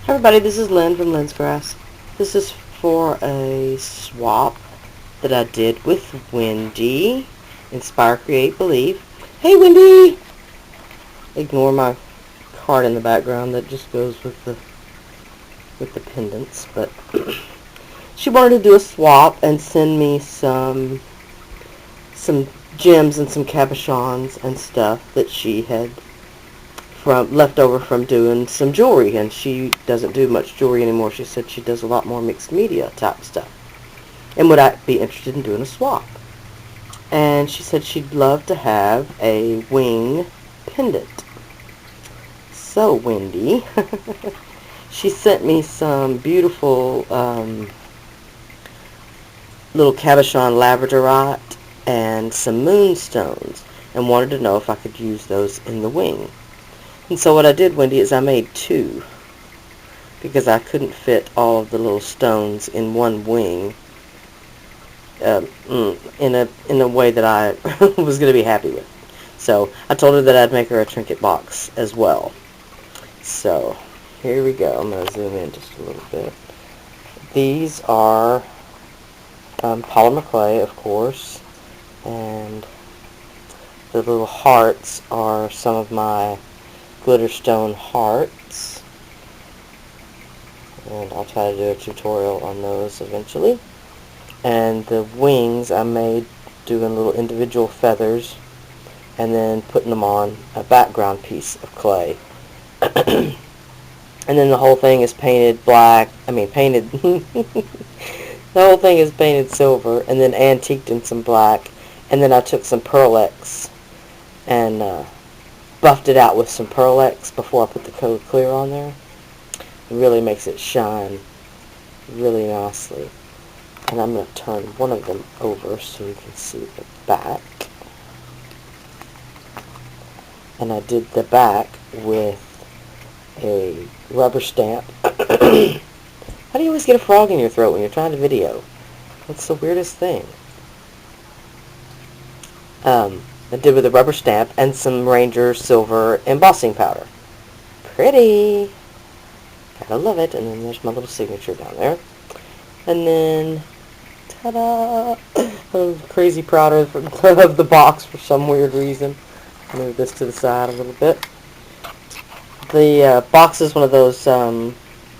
Hi everybody, this is Lyn from Lyn's Grass. This is for a swap that I did with Wendy. Inspire, Create, Believe. Hey Wendy! Ignore my card in the background that just goes with the pendants, but she wanted to do a swap and send me some gems and some cabochons and stuff that she had left over from doing some jewelry, and she doesn't do much jewelry anymore. She said she does a lot more mixed media type stuff, and would I be interested in doing a swap? And she said she'd love to have a wing pendant. So Wendy, she sent me some beautiful little cabochon labradorite and some moonstones, and wanted to know if I could use those in the wing. And so what I did, Wendy, is I made two, because I couldn't fit all of the little stones in one wing in a way that I was going to be happy with. So I told her that I'd make her a trinket box as well. So here we go. I'm going to zoom in just a little bit. These are polymer clay, of course, and the little hearts are some of my glitter stone hearts, and I'll try to do a tutorial on those eventually. And the wings I made doing little individual feathers and then putting them on a background piece of clay. And then the whole thing is painted black, painted the whole thing is painted silver and then antiqued in some black, and then I took some Pearl-Ex and buffed it out with some Pearl-Ex before I put the Code Clear on there. It really makes it shine really nicely. And I'm going to turn one of them over so you can see the back. And I did the back with a rubber stamp. How do you always get a frog in your throat when you're trying to video? That's the weirdest thing. I did with a rubber stamp and some Ranger silver embossing powder. Pretty! Gotta love it. And then there's my little signature down there. And then, ta-da! I'm crazy proud of the box for some weird reason. Move this to the side a little bit. The box is one of those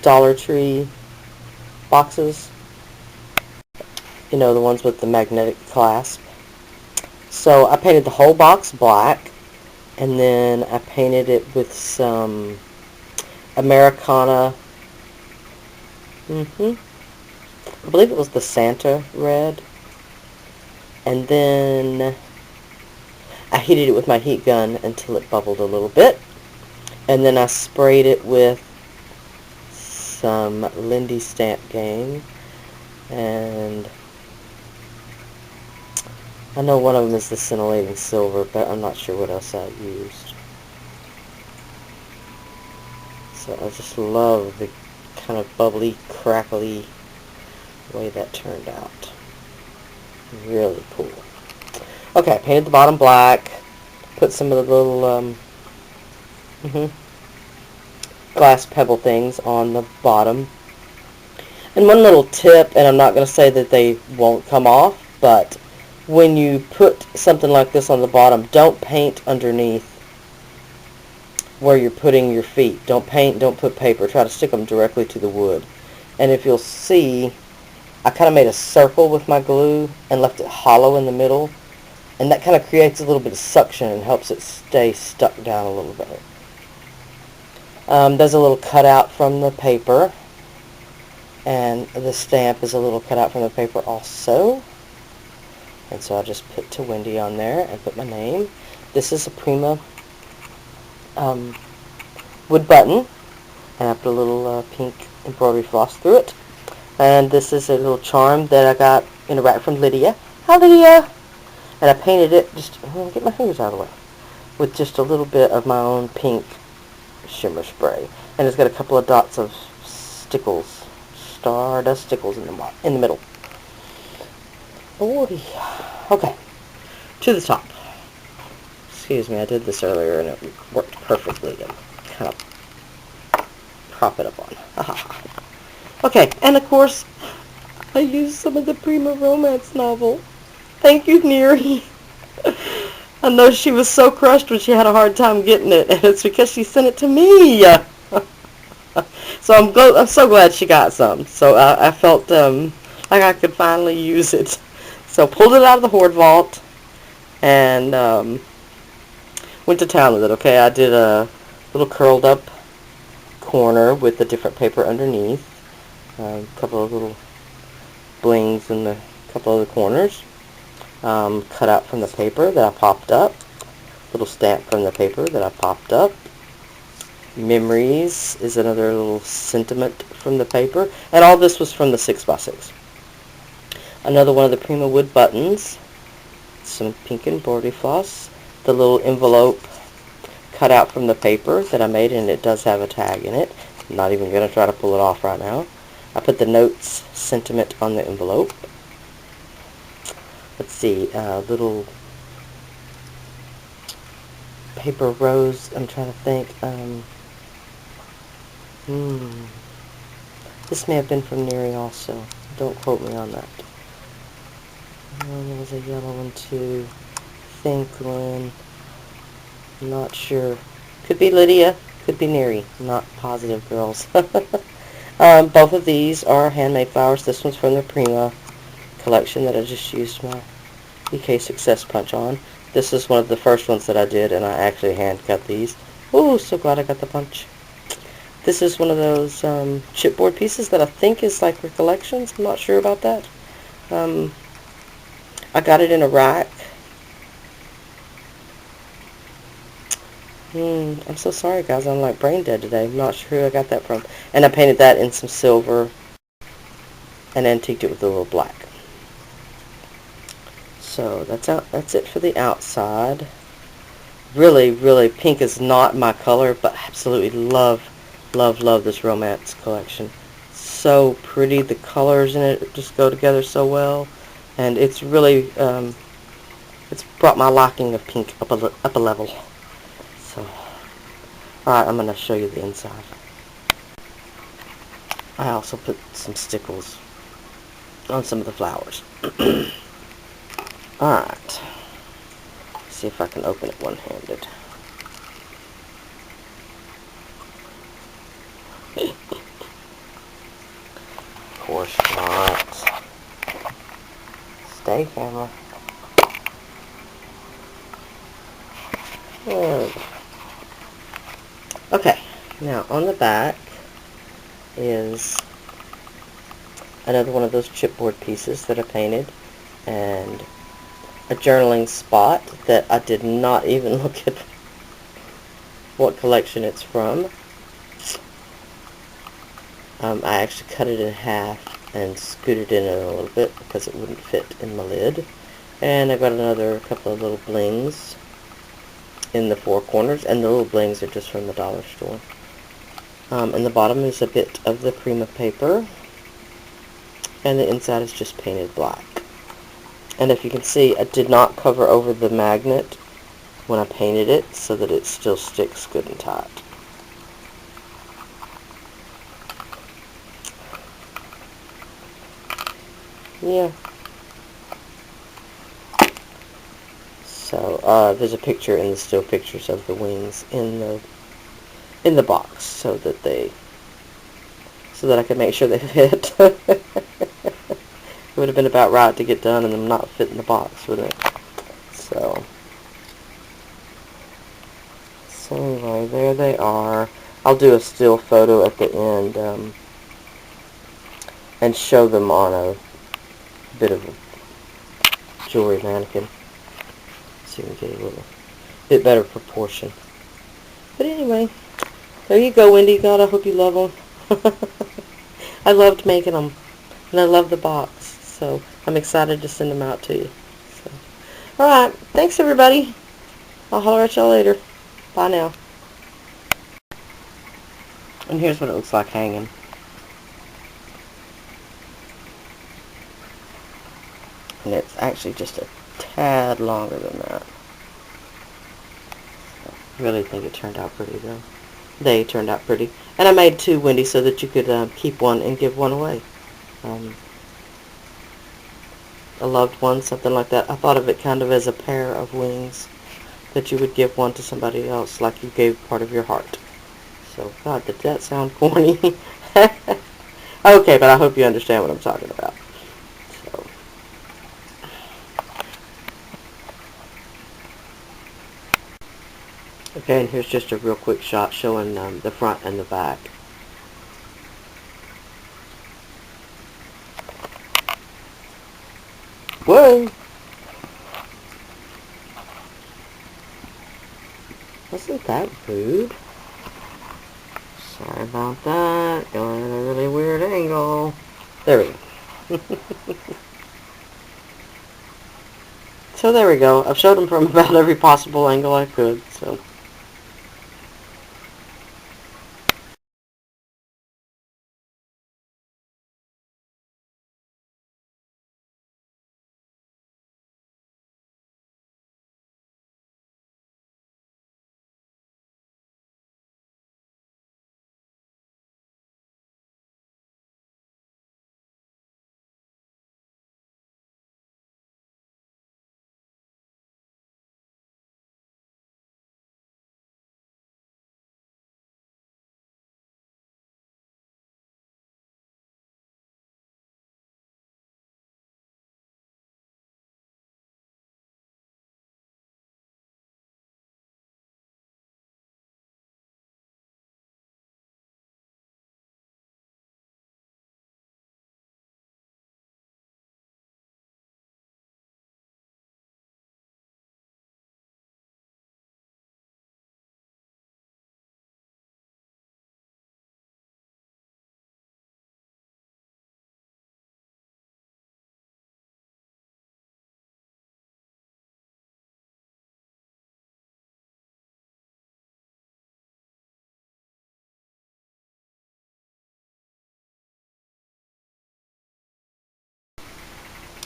Dollar Tree boxes. You know, the ones with the magnetic clasp. So I painted the whole box black, and then I painted it with some Americana, I believe it was the Santa red, and then I heated it with my heat gun until it bubbled a little bit, and then I sprayed it with some Lindy Stamp Gang, and I know one of them is the scintillating silver, but I'm not sure what else I used. So I just love the kind of bubbly, crackly way that turned out. Really cool. Okay, I painted the bottom black, put some of the little glass pebble things on the bottom. And one little tip, and I'm not going to say that they won't come off, but when you put something like this on the bottom, don't paint underneath where you're putting your feet. Don't paint, don't put paper. Try to stick them directly to the wood. And if you'll see, I kind of made a circle with my glue and left it hollow in the middle. And that kind of creates a little bit of suction and helps it stay stuck down a little bit. There's a little cutout from the paper. And the stamp is a little cutout from the paper also. And so I just put to Wendy on there and put my name. This is a Prima wood button. And I put a little pink embroidery floss through it. And this is a little charm that I got in a rack from Lydia. Hi Lydia! And I painted it, get my fingers out of the way, with just a little bit of my own pink shimmer spray. And it's got a couple of dots of stickles, stardust stickles in the middle. Okay, to the top. Excuse me, I did this earlier and it worked perfectly. I'm kind of prop it up on. Okay, and of course, I used some of the Prima Romance Novel. Thank you, Neri. I know she was so crushed when she had a hard time getting it, and it's because she sent it to me. So I'm so glad she got some. So I felt like I could finally use it. So pulled it out of the hoard vault and went to town with it. Okay, I did a little curled up corner with the different paper underneath. A couple of little blings in the couple of the corners. Cut out from the paper that I popped up. Little stamp from the paper that I popped up. Memories is another little sentiment from the paper. And all this was from the 6x6. Another one of the Prima wood buttons. Some pink embroidery floss. The little envelope cut out from the paper that I made, and it does have a tag in it. I'm not even going to try to pull it off right now. I put the notes sentiment on the envelope. Let's see, little paper rose. I'm trying to think. This may have been from Neri also. Don't quote me on that. There was a yellow one too. Think Lyn. Not sure. Could be Lydia. Could be Neri. Not positive, girls. Both of these are handmade flowers. This one's from the Prima collection that I just used my EK Success Punch on. This is one of the first ones that I did, and I actually hand cut these. Ooh, so glad I got the punch. This is one of those chipboard pieces that I think is like Recollections. I'm not sure about that. I got it in a rack. I'm so sorry, guys. I'm like brain dead today. I'm not sure who I got that from. And I painted that in some silver and antiqued it with a little black. So that's it for the outside. Really, really, pink is not my color, but absolutely love this romance collection. So pretty. The colors in it just go together so well, and it's really it's brought my liking of pink up a level. So, all right, I'm gonna show you the inside. I also put some stickles on some of the flowers. All right. See if I can open it one-handed. Of course not. Stay, camera. There we go. Okay, now on the back is another one of those chipboard pieces that I painted, and a journaling spot that I did not even look at what collection it's from. I actually cut it in half and scooted it in a little bit because it wouldn't fit in my lid. And I got another couple of little blings in the four corners, and the little blings are just from the dollar store. And the bottom is a bit of the Prima paper, and the inside is just painted black. And if you can see, I did not cover over the magnet when I painted it so that it still sticks good and tight. Yeah. So there's a picture in the still pictures of the wings in the box so that I could make sure they fit. It would have been about right to get done and them not fit in the box, wouldn't it? So anyway, there they are. I'll do a still photo at the end and show them on a bit of a jewelry mannequin so you can get a little bit better proportion. But anyway, there you go, Wendy. God, I hope you love them. I loved making them, and I love the box, so I'm excited to send them out to you. So, alright, thanks everybody. I'll holler at y'all later. Bye now. And here's what it looks like hanging. And it's actually just a tad longer than that. I really think it turned out pretty though. They turned out pretty. And I made two, Wendy, so that you could keep one and give one away. Um, a loved one, something like that. I thought of it kind of as a pair of wings that you would give one to somebody else, like you gave part of your heart. So, God, did that sound corny? Okay, but I hope you understand what I'm talking about. So, okay, and here's just a real quick shot showing the front and the back. Whoa! Wasn't that rude? Sorry about that. Going at a really weird angle. There we go. So there we go. I've showed them from about every possible angle I could, so.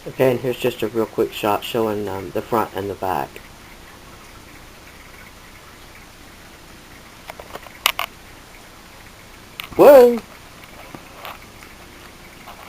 Okay, and here's just a real quick shot showing the front and the back. Whoa!